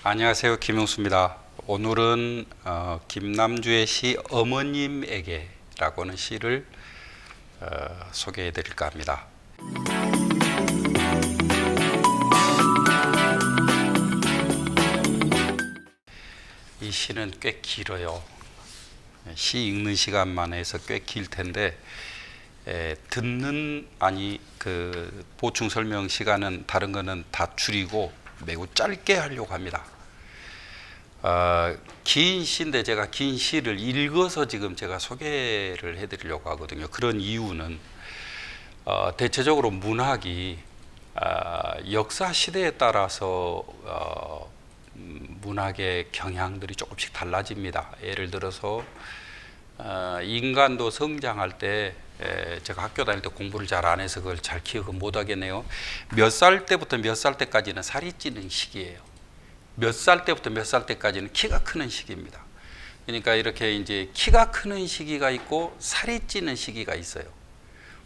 안녕하세요. 김용수입니다. 오늘은 김남주의 시 어머님에게 라고 하는 시를 소개해 드릴까 합니다. 이 시는 꽤 길어요. 시 읽는 시간만 해서 꽤 길 텐데 듣는 그 보충 설명 시간은 다른 거는 다 줄이고 매우 짧게 하려고 합니다. 긴 시인데 제가 긴 시를 읽어서 지금 제가 소개를 해드리려고 하거든요. 그런 이유는 대체적으로 문학이 역사 시대에 따라서 문학의 경향들이 조금씩 달라집니다. 예를 들어서 인간도 성장할 때 제가 학교 다닐 때 공부를 잘 안 해서 그걸 잘 기억은 못 하겠네요. 몇 살 때부터 몇 살 때까지는 살이 찌는 시기예요. 몇 살 때부터 몇 살 때까지는 키가 크는 시기입니다. 그러니까 이렇게 이제 키가 크는 시기가 있고 살이 찌는 시기가 있어요.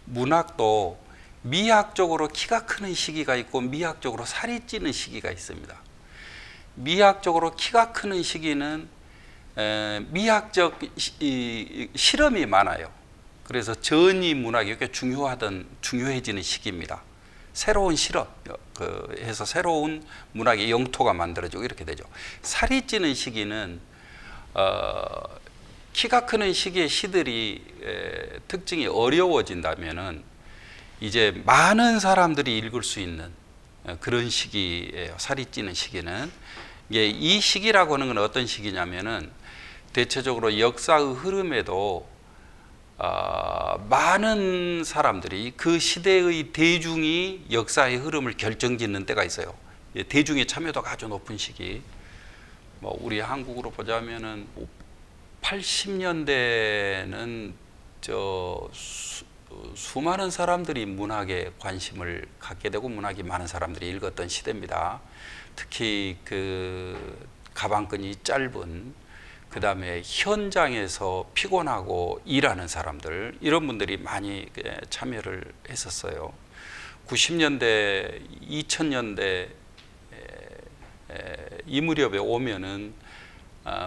문학도 미학적으로 키가 크는 시기가 있고 미학적으로 살이 찌는 시기가 있습니다. 미학적으로 키가 크는 시기는 미학적 실험이 많아요. 그래서 전이 문학이 꽤 중요해지는 시기입니다. 새로운 실험 해서 새로운 문학의 영토가 만들어지고 이렇게 되죠. 살이 찌는 시기는 키가 크는 시기의 시들이 특징이 어려워진다면은 이제 많은 사람들이 읽을 수 있는 그런 시기예요. 살이 찌는 시기는. 이 시기라고 하는 건 어떤 시기냐면은 대체적으로 역사의 흐름에도 많은 사람들이 그 시대의 대중이 역사의 흐름을 결정짓는 때가 있어요. 대중의 참여도가 아주 높은 시기. 뭐 우리 한국으로 보자면은 80년대는 수많은 사람들이 문학에 관심을 갖게 되고 문학이 많은 사람들이 읽었던 시대입니다. 특히 그 가방끈이 짧은 그 다음에 현장에서 피곤하고 일하는 사람들 이런 분들이 많이 참여를 했었어요. 90년대 2000년대 이 무렵에 오면은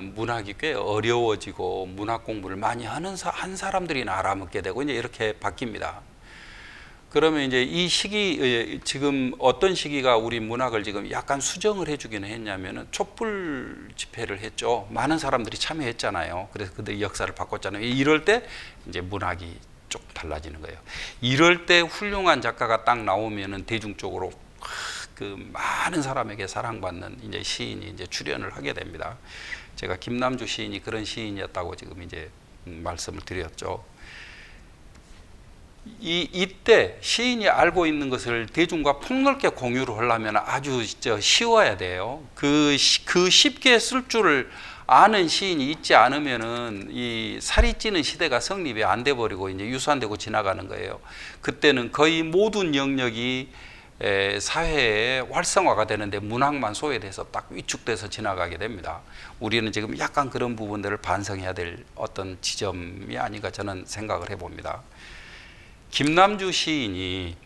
문학이 꽤 어려워지고 문학 공부를 많이 한 사람들이나 알아먹게 되고 이제 이렇게 바뀝니다. 그러면 이제 이 시기 지금 어떤 시기가 우리 문학을 지금 약간 수정을 해주기는 했냐면은 촛불 집회를 했죠. 많은 사람들이 참여했잖아요. 그래서 그들이 역사를 바꿨잖아요. 이럴 때 이제 문학이 조금 달라지는 거예요. 이럴 때 훌륭한 작가가 딱 나오면은 대중적으로 그 많은 사람에게 사랑받는 이제 시인이 이제 출연을 하게 됩니다. 제가 김남주 시인이 그런 시인이었다고 지금 이제 말씀을 드렸죠. 이때 시인이 알고 있는 것을 대중과 폭넓게 공유를 하려면 아주 쉬워야 돼요. 그 쉽게 쓸 줄을 아는 시인이 있지 않으면은 이 살이 찌는 시대가 성립이 안 돼 버리고 이제 유산되고 지나가는 거예요. 그때는 거의 모든 영역이 사회에 활성화가 되는데 문학만 소외돼서 딱 위축돼서 지나가게 됩니다. 우리는 지금 약간 그런 부분들을 반성해야 될 어떤 지점이 아닌가 저는 생각을 해봅니다. 김남주 시인이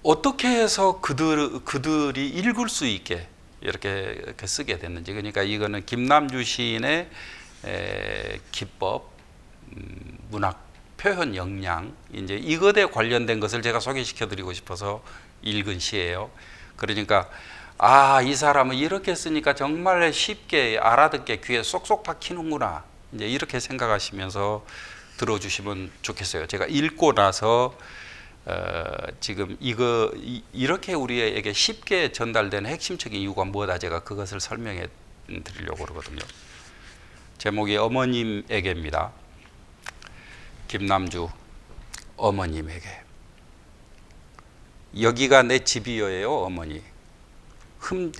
어떻게 해서 그들이 읽을 수 있게 이렇게 쓰게 됐는지, 그러니까 이거는 김남주 시인의 기법, 문학 표현 역량, 이제 이것에 관련된 것을 제가 소개시켜 드리고 싶어서 읽은 시예요. 그러니까 이 사람은 이렇게 쓰니까 정말 쉽게 알아듣게 귀에 쏙쏙 박히는구나, 이제 이렇게 생각하시면서 들어주시면 좋겠어요. 제가 읽고 나서 지금 이렇게 우리에게 쉽게 전달되는 핵심적인 이유가 뭐다, 제가 그것을 설명해 드리려고 그러거든요. 제목이 어머님에게입니다. 김남주 어머님에게. 여기가 내 집이여예요. 어머니.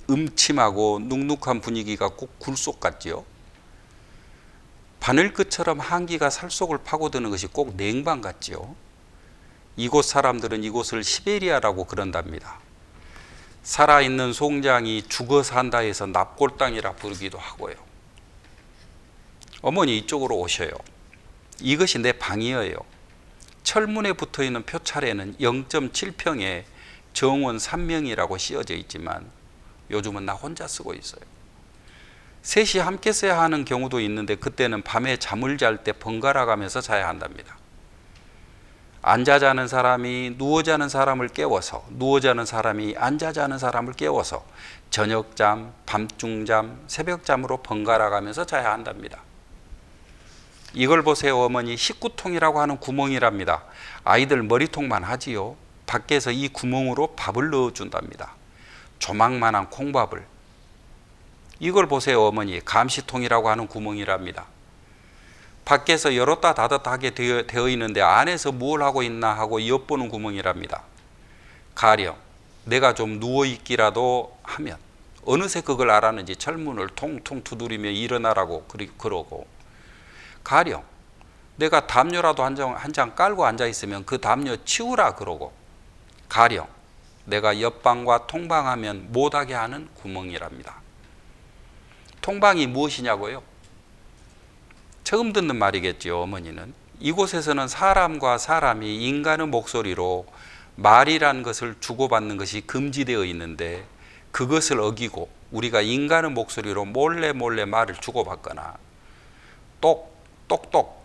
음침하고 눅눅한 분위기가 꼭 굴속 같지요. 바늘끝처럼 한기가 살속을 파고드는 것이 꼭 냉방 같지요. 이곳 사람들은 이곳을 시베리아라고 그런답니다. 살아있는 송장이 죽어 산다 해서 납골당이라 부르기도 하고요. 어머니 이쪽으로 오셔요. 이것이 내 방이에요. 철문에 붙어있는 표차례는 0.7평에 정원 3명이라고 씌어져 있지만 요즘은 나 혼자 쓰고 있어요. 셋이 함께 써야 하는 경우도 있는데 그때는 밤에 잠을 잘 때 번갈아 가면서 자야 한답니다. 앉아 자는 사람이 누워 자는 사람을 깨워서, 누워 자는 사람이 앉아 자는 사람을 깨워서 저녁잠, 밤중잠, 새벽잠으로 번갈아 가면서 자야 한답니다. 이걸 보세요. 어머니, 식구통이라고 하는 구멍이랍니다. 아이들 머리통만 하지요. 밖에서 이 구멍으로 밥을 넣어준답니다. 조망만한 콩밥을. 이걸 보세요. 어머니, 감시통이라고 하는 구멍이랍니다. 밖에서 열었다 닫았다 되어 있는데 안에서 뭘 하고 있나 하고 엿보는 구멍이랍니다. 가령 내가 좀 누워있기라도 하면 어느새 그걸 알았는지 철문을 통통 두드리며 일어나라고 그러고, 가령 내가 담요라도 한 장 깔고 앉아있으면 그 담요 치우라 그러고, 가령 내가 옆방과 통방하면 못하게 하는 구멍이랍니다. 통방이 무엇이냐고요? 처음 듣는 말이겠죠. 어머니는 이곳에서는 사람과 사람이 인간의 목소리로 말이란 것을 주고받는 것이 금지되어 있는데, 그것을 어기고 우리가 인간의 목소리로 몰래 말을 주고받거나 똑똑똑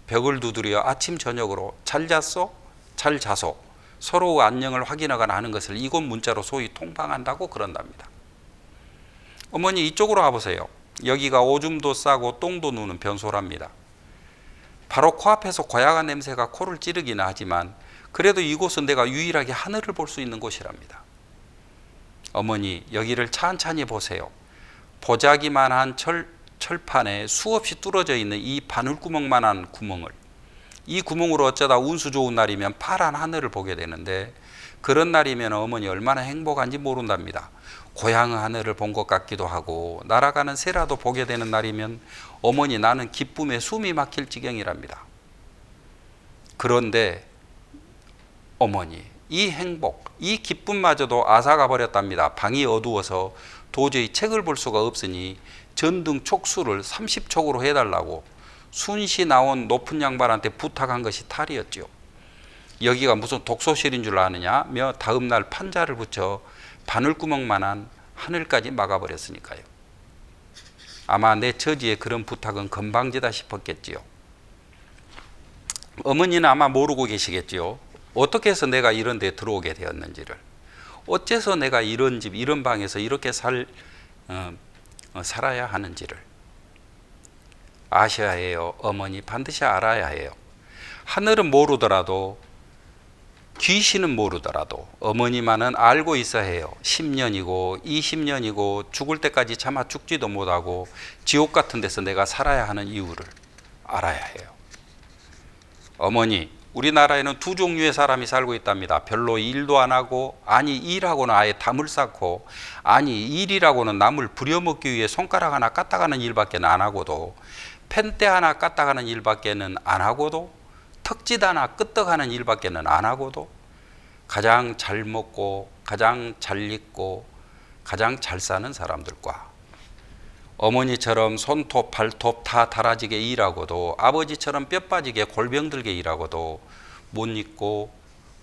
벽을 두드려 아침 저녁으로 잘 잤소? 잘 자소? 서로 안녕을 확인하거나 하는 것을 이곳 문자로 소위 통방한다고 그런답니다. 어머니, 이쪽으로 와보세요. 여기가 오줌도 싸고 똥도 누는 변소랍니다. 바로 코앞에서 고약한 냄새가 코를 찌르기는 하지만 그래도 이곳은 내가 유일하게 하늘을 볼 수 있는 곳이랍니다. 어머니, 여기를 찬찬히 보세요. 보자기만한 철판에 수없이 뚫어져 있는 이 바늘구멍만한 구멍을, 이 구멍으로 어쩌다 운수 좋은 날이면 파란 하늘을 보게 되는데, 그런 날이면 어머니 얼마나 행복한지 모른답니다. 고향의 하늘을 본 것 같기도 하고 날아가는 새라도 보게 되는 날이면 어머니, 나는 기쁨에 숨이 막힐 지경이랍니다. 그런데 어머니, 이 행복, 이 기쁨마저도 앗아가 버렸답니다. 방이 어두워서 도저히 책을 볼 수가 없으니 전등 촉수를 30촉으로 해달라고 순시 나온 높은 양반한테 부탁한 것이 탈이었죠. 여기가 무슨 독서실인 줄 아느냐며 다음날 판자를 붙여 바늘구멍만한 하늘까지 막아버렸으니까요. 아마 내 처지에 그런 부탁은 건방지다 싶었겠지요. 어머니는 아마 모르고 계시겠지요. 어떻게 해서 내가 이런 데 들어오게 되었는지를, 어째서 내가 이런 집, 이런 방에서 이렇게 살아야 하는지를 아셔야 해요. 어머니, 반드시 알아야 해요. 하늘은 모르더라도, 귀신은 모르더라도 어머니만은 알고 있어야 해요. 10년이고 20년이고 죽을 때까지 차마 죽지도 못하고 지옥 같은 데서 내가 살아야 하는 이유를 알아야 해요. 어머니, 우리나라에는 두 종류의 사람이 살고 있답니다. 별로 일도 안 하고, 아니 일하고는 아예 담을 쌓고, 아니 일이라고는 남을 부려먹기 위해 손가락 하나 까딱하는 일밖에 안 하고도, 펜대 하나 까딱하는 일밖에 안 하고도, 턱짓 하나 끄떡하는 일밖에 안 하고도 가장 잘 먹고 가장 잘 입고 가장 잘 사는 사람들과, 어머니처럼 손톱 발톱 다 달아지게 일하고도 아버지처럼 뼈 빠지게 골병 들게 일하고도 못 입고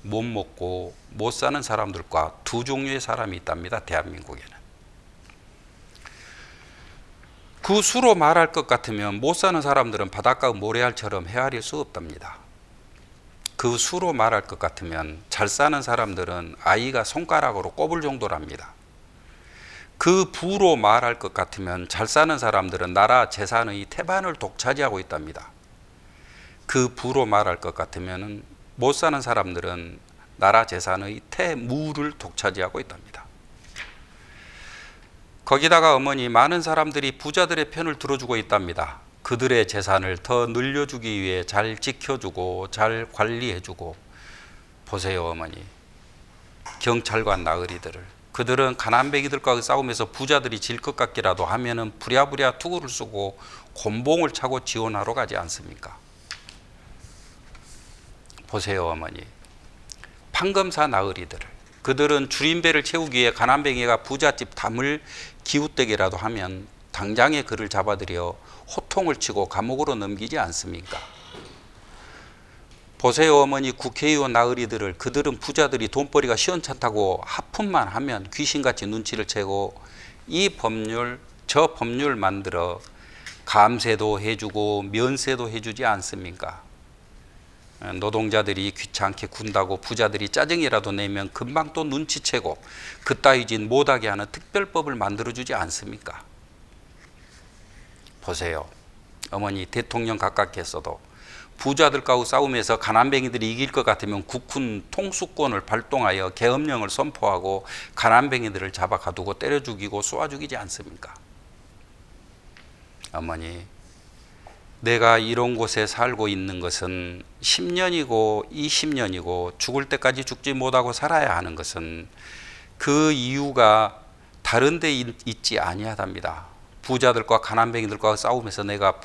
못 먹고 못 사는 사람들과 두 종류의 사람이 있답니다. 대한민국에는. 그 수로 말할 것 같으면 못 사는 사람들은 바닷가 모래알처럼 헤아릴 수 없답니다. 그 수로 말할 것 같으면 잘 사는 사람들은 아이가 손가락으로 꼽을 정도랍니다. 그 부로 말할 것 같으면 잘 사는 사람들은 나라 재산의 태반을 독차지하고 있답니다. 그 부로 말할 것 같으면 못 사는 사람들은 나라 재산의 태무를 독차지하고 있답니다. 거기다가 어머니, 많은 사람들이 부자들의 편을 들어주고 있답니다. 그들의 재산을 더 늘려주기 위해 잘 지켜주고 잘 관리해주고. 보세요 어머니, 경찰관 나으리들을, 그들은 가난뱅이들과 싸우면서 부자들이 질 것 같기라도 하면은 부랴부랴 투구를 쓰고 곤봉을 차고 지원하러 가지 않습니까? 보세요 어머니, 판검사 나으리들을, 그들은 줄임배를 채우기 위해 가난뱅이가 부잣집 담을 기웃대기라도 하면 당장에 그를 잡아들여 호통을 치고 감옥으로 넘기지 않습니까? 보세요, 어머니 국회의원 나으리들을. 그들은 부자들이 돈벌이가 시원찮다고 하품만 하면 귀신같이 눈치를 채고 이 법률 저 법률 만들어 감세도 해주고 면세도 해주지 않습니까? 노동자들이 귀찮게 군다고 부자들이 짜증이라도 내면 금방 또 눈치채고 그따위 짓 못하게 하는 특별법을 만들어주지 않습니까? 보세요, 어머니 대통령 각각께서도 부자들과의 싸움에서 가난뱅이들이 이길 것 같으면 국군 통수권을 발동하여 계엄령을 선포하고 가난뱅이들을 잡아 가두고 때려 죽이고 쏘아 죽이지 않습니까? 어머니, 내가 이런 곳에 살고 있는 것은 10년이고 20년이고 죽을 때까지 죽지 못하고 살아야 하는 것은 그 이유가 다른 데 있지 아니하답니다. 부자들과 가난뱅이들과 싸움에서 내가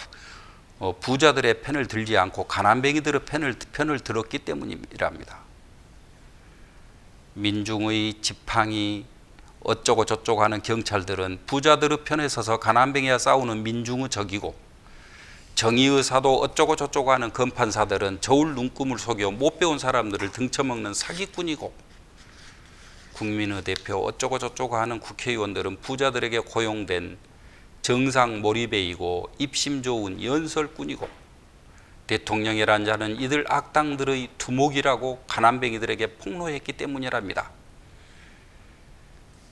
부자들의 편을 들지 않고 가난뱅이들의 편을 들었기 때문이랍니다. 민중의 지팡이 어쩌고 저쩌고 하는 경찰들은 부자들의 편에 서서 가난뱅이와 싸우는 민중의 적이고, 정의의사도 어쩌고 저쩌고 하는 검판사들은 저울 눈금을 속여 못 배운 사람들을 등쳐먹는 사기꾼이고, 국민의 대표 어쩌고 저쩌고 하는 국회의원들은 부자들에게 고용된 정상 몰입배이고 입심 좋은 연설꾼이고, 대통령이라는 자는 이들 악당들의 두목이라고 가난뱅이들에게 폭로했기 때문이랍니다.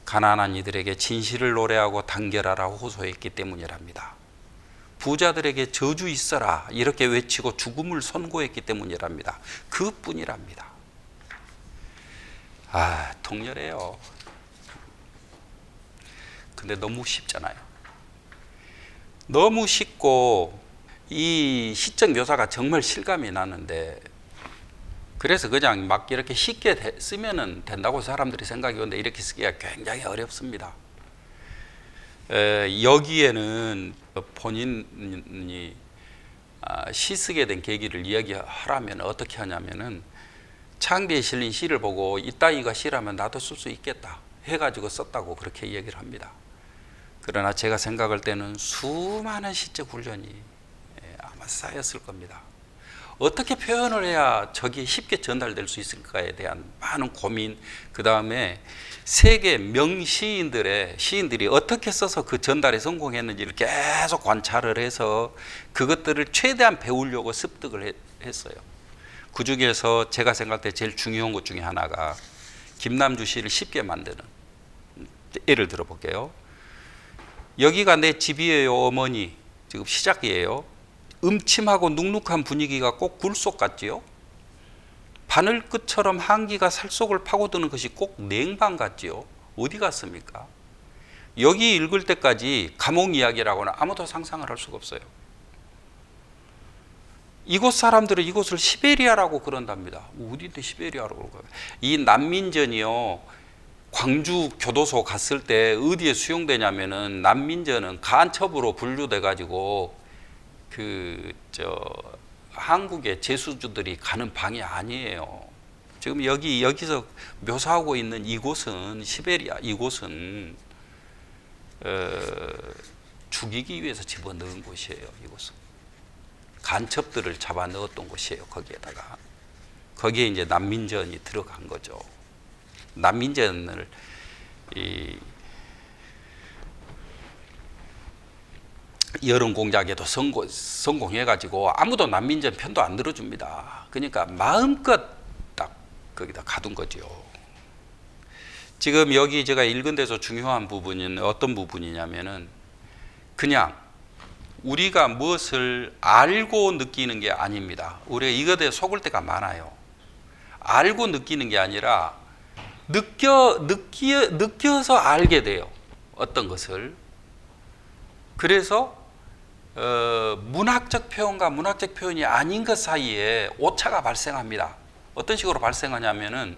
가난한 이들에게 진실을 노래하고 단결하라 호소했기 때문이랍니다. 부자들에게 저주 있어라 이렇게 외치고 죽음을 선고했기 때문이랍니다. 그뿐이랍니다. 통렬해요. 근데 너무 쉽잖아요. 너무 쉽고 이 시적 묘사가 정말 실감이 나는데, 그래서 그냥 막 이렇게 쉽게 쓰면 된다고 사람들이 생각이 오는데 이렇게 쓰기가 굉장히 어렵습니다. 여기에는 본인이 시 쓰게 된 계기를 이야기하라면 어떻게 하냐면은, 창비에 실린 시를 보고 이따위가 시라면 나도 쓸 수 있겠다 해가지고 썼다고 그렇게 얘기를 합니다. 그러나 제가 생각할 때는 수많은 시적 훈련이 아마 쌓였을 겁니다. 어떻게 표현을 해야 저게 쉽게 전달될 수 있을까에 대한 많은 고민, 그 다음에 세계 시인들이 어떻게 써서 그 전달에 성공했는지를 계속 관찰을 해서 그것들을 최대한 배우려고 습득을 했어요. 그 중에서 제가 생각할 때 제일 중요한 것 중에 하나가 김남주 시를 쉽게 만드는, 예를 들어 볼게요. 여기가 내 집이에요 어머니, 지금 시작이에요. 음침하고 눅눅한 분위기가 꼭 굴 속 같지요. 바늘끝처럼 한기가 살속을 파고드는 것이 꼭 냉방 같지요. 어디 갔습니까? 여기 읽을 때까지 감옥 이야기라고는 아무도 상상을 할 수가 없어요. 이곳 사람들은 이곳을 시베리아라고 그런답니다. 어디인데 시베리아라고 그럴까요? 이 난민전이요, 광주 교도소 갔을 때 어디에 수용되냐면은, 난민전은 간첩으로 분류돼 가지고 한국의 재수주들이 가는 방이 아니에요. 지금 여기서 묘사하고 있는 이곳은 시베리아, 이곳은 죽이기 위해서 집어넣은 곳이에요. 이곳은 간첩들을 잡아 넣었던 곳이에요. 거기에 이제 난민전이 들어간 거죠. 난민전을 여론 공작에도 성공해가지고 아무도 난민전 편도 안 들어줍니다. 그러니까 마음껏 딱 거기다 가둔 거죠. 지금 여기 제가 읽은 데서 중요한 부분은 어떤 부분이냐면은, 그냥 우리가 무엇을 알고 느끼는 게 아닙니다. 우리가 이것에 속을 때가 많아요. 알고 느끼는 게 아니라 느껴서 알게 돼요. 어떤 것을. 그래서 문학적 표현과 문학적 표현이 아닌 것 사이에 오차가 발생합니다. 어떤 식으로 발생하냐면은,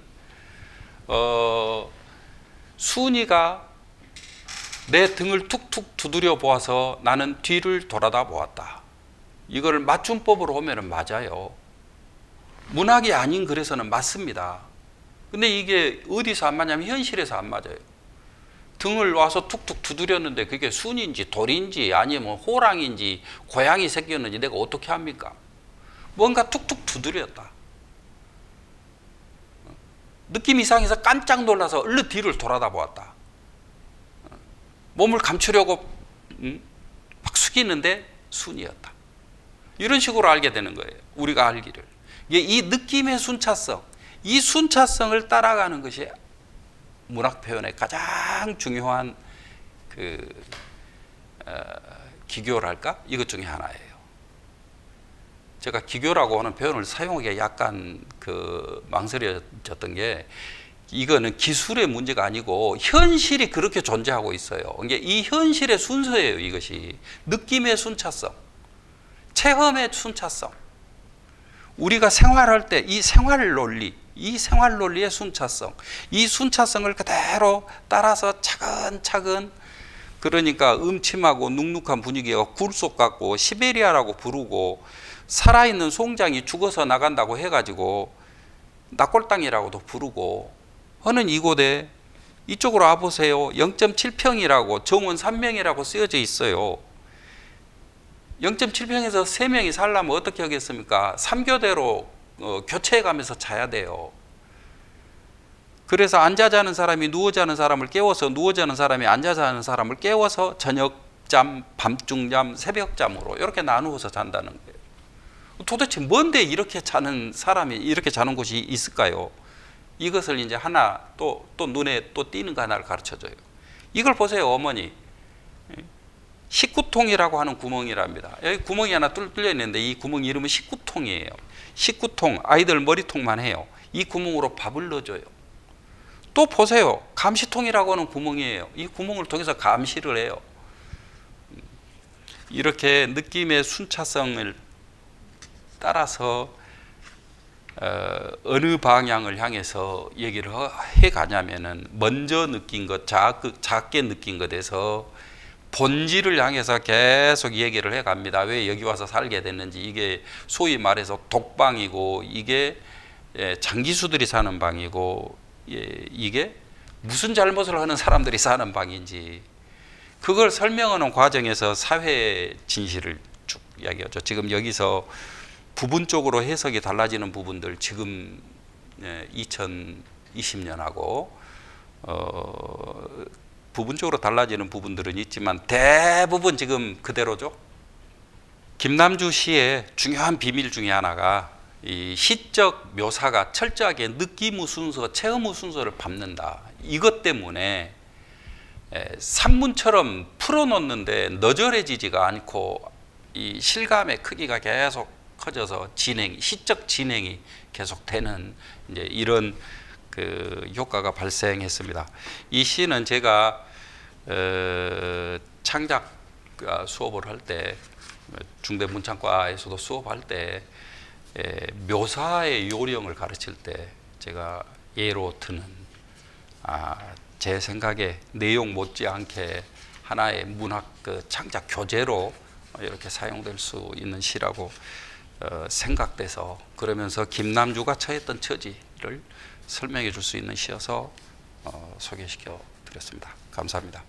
순이가 내 등을 툭툭 두드려 보아서 나는 뒤를 돌아다 보았다. 이걸 맞춤법으로 오면은 맞아요. 문학이 아닌 글에서는 맞습니다. 근데 이게 어디서 안 맞냐면 현실에서 안 맞아요. 등을 와서 툭툭 두드렸는데 그게 순인지 돌인지 아니면 호랑인지 고양이 새끼였는지 내가 어떻게 합니까? 뭔가 툭툭 두드렸다. 느낌 이상해서 깜짝 놀라서 얼른 뒤를 돌아다 보았다. 몸을 감추려고 막 숙이는데 순이었다. 이런 식으로 알게 되는 거예요. 우리가 알기를. 이 느낌의 순차성, 이 순차성을 따라가는 것이 문학 표현의 가장 중요한 기교랄까? 이것 중에 하나예요. 제가 기교라고 하는 표현을 사용하기에 약간 망설여졌던 게, 이거는 기술의 문제가 아니고 현실이 그렇게 존재하고 있어요. 이 현실의 순서예요. 이것이 느낌의 순차성, 체험의 순차성. 우리가 생활할 때 이 생활 논리, 이 생활 논리의 순차성, 이 순차성을 그대로 따라서 차근차근, 그러니까 음침하고 눅눅한 분위기가 굴속 같고 시베리아라고 부르고, 살아있는 송장이 죽어서 나간다고 해가지고 낙골당이라고도 부르고 하는 이곳에, 이쪽으로 와보세요. 0.7평이라고 정원 3명이라고 쓰여져 있어요. 0.7평에서 3명이 살려면 어떻게 하겠습니까? 3교대로 교체해 가면서 자야 돼요. 그래서 앉아 자는 사람이 누워 자는 사람을 깨워서, 누워 자는 사람이 앉아 자는 사람을 깨워서 저녁잠, 밤중잠, 새벽잠으로 이렇게 나누어서 잔다는 거예요. 도대체 뭔데 이렇게 자는 사람이, 이렇게 자는 곳이 있을까요? 이것을 이제 하나 또 눈에 또 띄는 거 하나를 가르쳐 줘요. 이걸 보세요, 어머니. 식구통이라고 하는 구멍이랍니다. 여기 구멍이 하나 뚫려 있는데 이 구멍 이름은 식구통이에요. 식구통, 아이들 머리통만 해요. 이 구멍으로 밥을 넣어줘요. 또 보세요, 감시통이라고 하는 구멍이에요. 이 구멍을 통해서 감시를 해요. 이렇게 느낌의 순차성을 따라서 어느 방향을 향해서 얘기를 해 가냐면은, 먼저 느낀 것, 작게 느낀 것에서 본질을 향해서 계속 얘기를 해 갑니다. 왜 여기 와서 살게 됐는지, 이게 소위 말해서 독방이고, 이게 장기수들이 사는 방이고, 이게 무슨 잘못을 하는 사람들이 사는 방인지, 그걸 설명하는 과정에서 사회 진실을 쭉 이야기하죠. 지금 여기서 부분적으로 해석이 달라지는 부분들, 지금 2020년하고 부분적으로 달라지는 부분들은 있지만 대부분 지금 그대로죠. 김남주 시의 중요한 비밀 중에 하나가 이 시적 묘사가 철저하게 느낌의 순서, 체험의 순서를 밟는다. 이것 때문에 산문처럼 풀어놓는데 너절해지지가 않고 이 실감의 크기가 계속 커져서 시적 진행이 계속되는 이제 이런 효과가 발생했습니다. 이 시는 제가 창작 수업을 할 때, 중대 문창과에서도 수업할 때 묘사의 요령을 가르칠 때 제가 예로 드는, 제 생각에 내용 못지않게 하나의 문학 창작 교재로 이렇게 사용될 수 있는 시라고 생각돼서, 그러면서 김남주가 처했던 처지를 설명해 줄 수 있는 시여서 소개시켜 드렸습니다. 감사합니다.